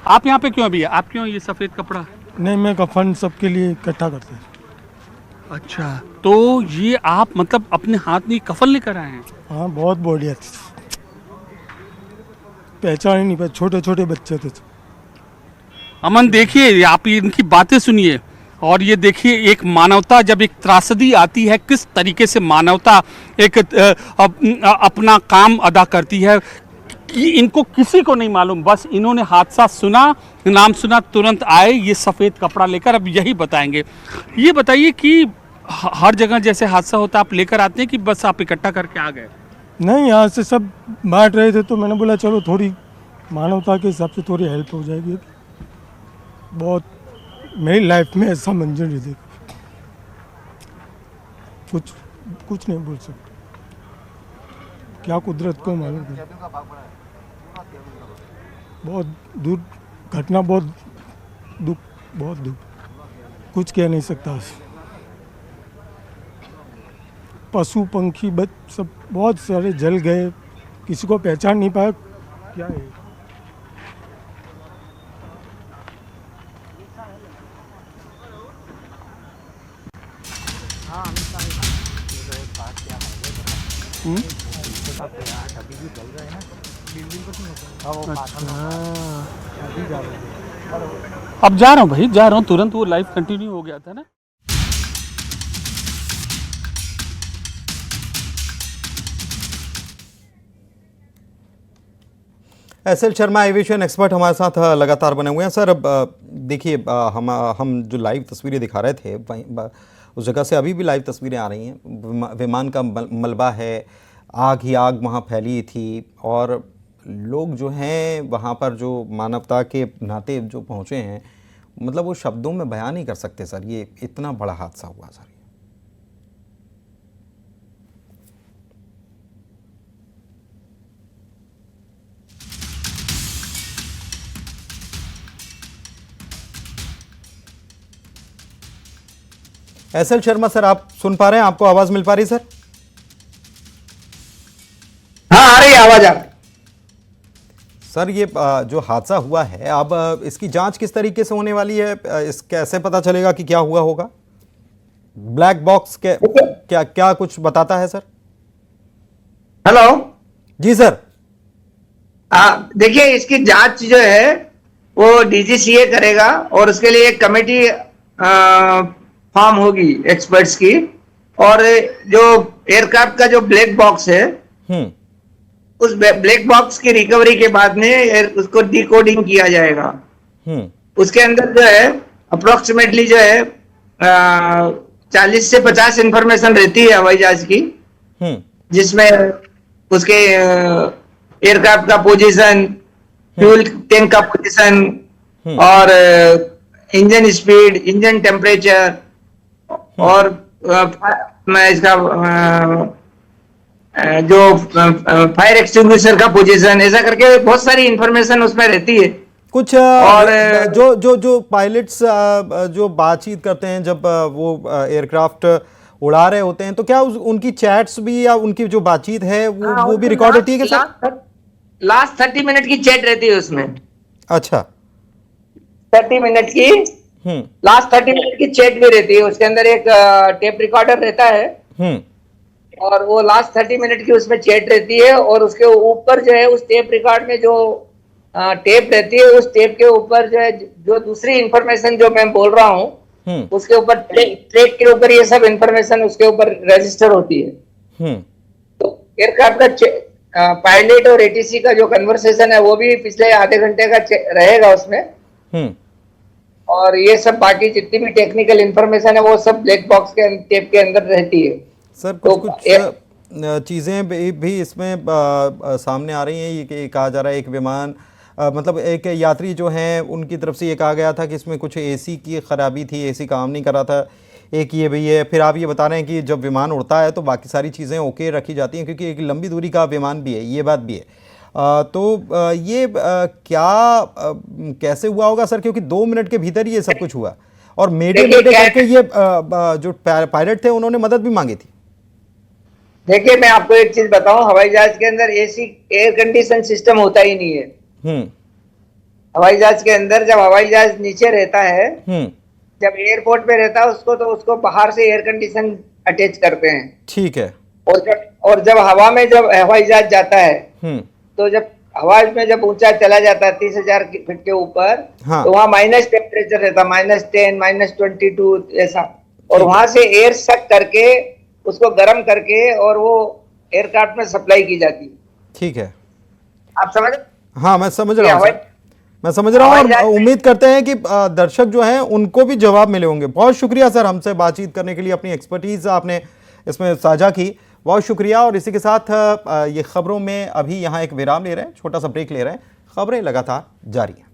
आप यहाँ पे क्यों अभी? आप क्यों ये सफ़ेद कपड़ा? नहीं, मैं कफन सबके लिए इकट्ठा करते हैं। अच्छा, तो ये आप मतलब अपने हाथ में कफन लेकर आए हैं? हाँ, बहुत बढ़िया थी, पहचान ही नहीं पाए, छोटे छोटे बच्चे थे। अमन देखिए, आप इनकी बातें सुनिए और ये देखिए, एक मानवता जब एक त्रासदी आती है, किस तरीके से मानवता एक अपना काम अदा करती है कि इनको किसी को नहीं मालूम, बस इन्होंने हादसा सुना, नाम सुना, तुरंत आए ये सफ़ेद कपड़ा लेकर। अब यही बताएंगे। ये बताइए कि हर जगह जैसे हादसा होता आप लेकर आते हैं कि बस आप इकट्ठा करके आ गए? नहीं, यहाँ से सब बांट रहे थे तो मैंने बोला चलो थोड़ी मानवता के हिसाब से थोड़ी हेल्प हो जाएगी। बहुत मेरी लाइफ में ऐसा मंजर नहीं देखा, कुछ कुछ नहीं बोल सकते, क्या कुदरत को मालूम है। बहुत दूर घटना, बहुत दुख, कुछ कह नहीं सकता। पशु पंखी बच सब बहुत सारे जल गए, किसी को पहचान नहीं पाया क्या है। अब जा रहा हूँ भाई, जा रहा हूँ, तुरंत वो लाइव कंटिन्यू हो गया था ना। एसएल शर्मा एविएशन एक्सपर्ट हमारे साथ लगातार बने हुए हैं। सर, अब देखिए, हम जो लाइव तस्वीरें दिखा रहे थे उस जगह से अभी भी लाइव तस्वीरें आ रही हैं। विमान का मलबा है, आग ही आग वहाँ फैली थी और लोग जो हैं वहाँ पर जो मानवता के नाते जो पहुँचे हैं, मतलब वो शब्दों में बयान नहीं कर सकते सर। ये इतना बड़ा हादसा हुआ सर। एसएल शर्मा सर, आप सुन पा रहे हैं? आपको आवाज मिल पा रही सर? हाँ, आ रही है आवाज। आप सर, ये जो हादसा हुआ है, अब इसकी जांच किस तरीके से होने वाली है? इस कैसे पता चलेगा कि क्या हुआ होगा? ब्लैक बॉक्स के क्या क्या कुछ बताता है सर? हेलो जी सर। देखिए, इसकी जांच जो है वो डीजीसीए करेगा और उसके लिए एक कमेटी फॉर्म होगी एक्सपर्ट्स की। और जो एयरक्राफ्ट का जो ब्लैक बॉक्स है, उस ब्लैक बॉक्स की रिकवरी के बाद में उसको डिकोडिंग किया जाएगा। उसके अंदर जो है अप्रोक्सीमेटली जो है 40 से 50 इंफॉर्मेशन रहती है हवाई जहाज की, जिसमें उसके एयरक्राफ्ट का पोजीशन, फ्यूल टैंक का पोजीशन और इंजन स्पीड, इंजन टेम्परेचर और इसका जो फायर एक्सटिंग्विशर का पोजीशन, ऐसा करके बहुत सारी इंफॉर्मेशन उसमें रहती है। कुछ और जो पायलट्स जो बातचीत करते हैं जब वो एयरक्राफ्ट उड़ा रहे होते हैं, तो क्या उनकी चैट्स भी या उनकी जो बातचीत है वो भी रिकॉर्ड होती है क्या सर? लास्ट 30 मिनट की चैट रहती है उसमें। अच्छा, 30 मिनट की, लास्ट 30 मिनट की चैट भी रहती है। उसके अंदर एक टेप रिकॉर्डर रहता है और वो लास्ट 30 मिनट की उसमें चैट रहती है। और उसके ऊपर जो है, उस टेप रिकॉर्ड में जो टेप रहती है, उस टेप के ऊपर जो है, जो दूसरी इंफॉर्मेशन जो मैं बोल रहा हूँ, उसके ऊपर ट्रैक के ऊपर ये सब इंफॉर्मेशन उसके ऊपर रजिस्टर होती है। तो एयरक्राफ्ट का पायलट और एटीसी का जो कन्वर्सेशन है वो भी पिछले आधे घंटे का रहेगा उसमें। और ये सब बाकी जितनी भी टेक्निकल इंफॉर्मेशन है वो सब ब्लैक बॉक्स के टेप के अंदर रहती है। सर, कुछ चीज़ें भी इसमें सामने आ रही हैं। ये कहा जा रहा है एक विमान मतलब एक यात्री जो हैं उनकी तरफ से ये कहा गया था कि इसमें कुछ एसी की ख़राबी थी, एसी काम नहीं कर रहा था। एक ये भी है, फिर आप ये बता रहे हैं कि जब विमान उड़ता है तो बाकी सारी चीज़ें ओके रखी जाती हैं क्योंकि एक लंबी दूरी का विमान भी है, ये बात भी है। तो ये क्या कैसे हुआ होगा सर? क्योंकि 2 मिनट के भीतर ये सब कुछ हुआ और मेडे करके ये जो पायलट थे उन्होंने मदद भी मांगी थी। देखिए, मैं आपको एक चीज बताऊं, हवाई जहाज के अंदर एसी एयर कंडीशन सिस्टम होता ही नहीं है। हवाई जहाज के अंदर जब हवाई जहाज नीचे रहता है, हम्म, जब एयरपोर्ट पे रहता है उसको, तो उसको बाहर से एयर कंडीशन अटैच करते हैं। ठीक है। और जब हवा में जब हवाई जहाज जाता है, हम्म, तो जब हवा में जब ऊंचा चला जाता है 30,000 फीट के ऊपर, हाँ। तो वहाँ माइनस टेम्परेचर रहता है, -10, -22 ऐसा। और ठीक है। वहां से एयर सक करके उसको गर्म करके और वो एयरक्राफ्ट में सप्लाई की जाती है। ठीक है। आप समझ? हाँ, मैं समझ ये रहा हूँ हवाई सर, मैं समझ रहा हूँ, हवाई और जहाज में- उम्मीद करते हैं कि दर्शक जो हैं उनको भी जवाब मिले होंगे। बहुत शुक्रिया सर, हमसे बातचीत करने के लिए, अपनी एक्सपर्टीज़ आपने इसमें साझा की, बहुत शुक्रिया। और इसी के साथ ये खबरों में अभी यहाँ एक विराम ले रहे हैं, छोटा सा ब्रेक ले रहे हैं, खबरें लगातार जारी हैं।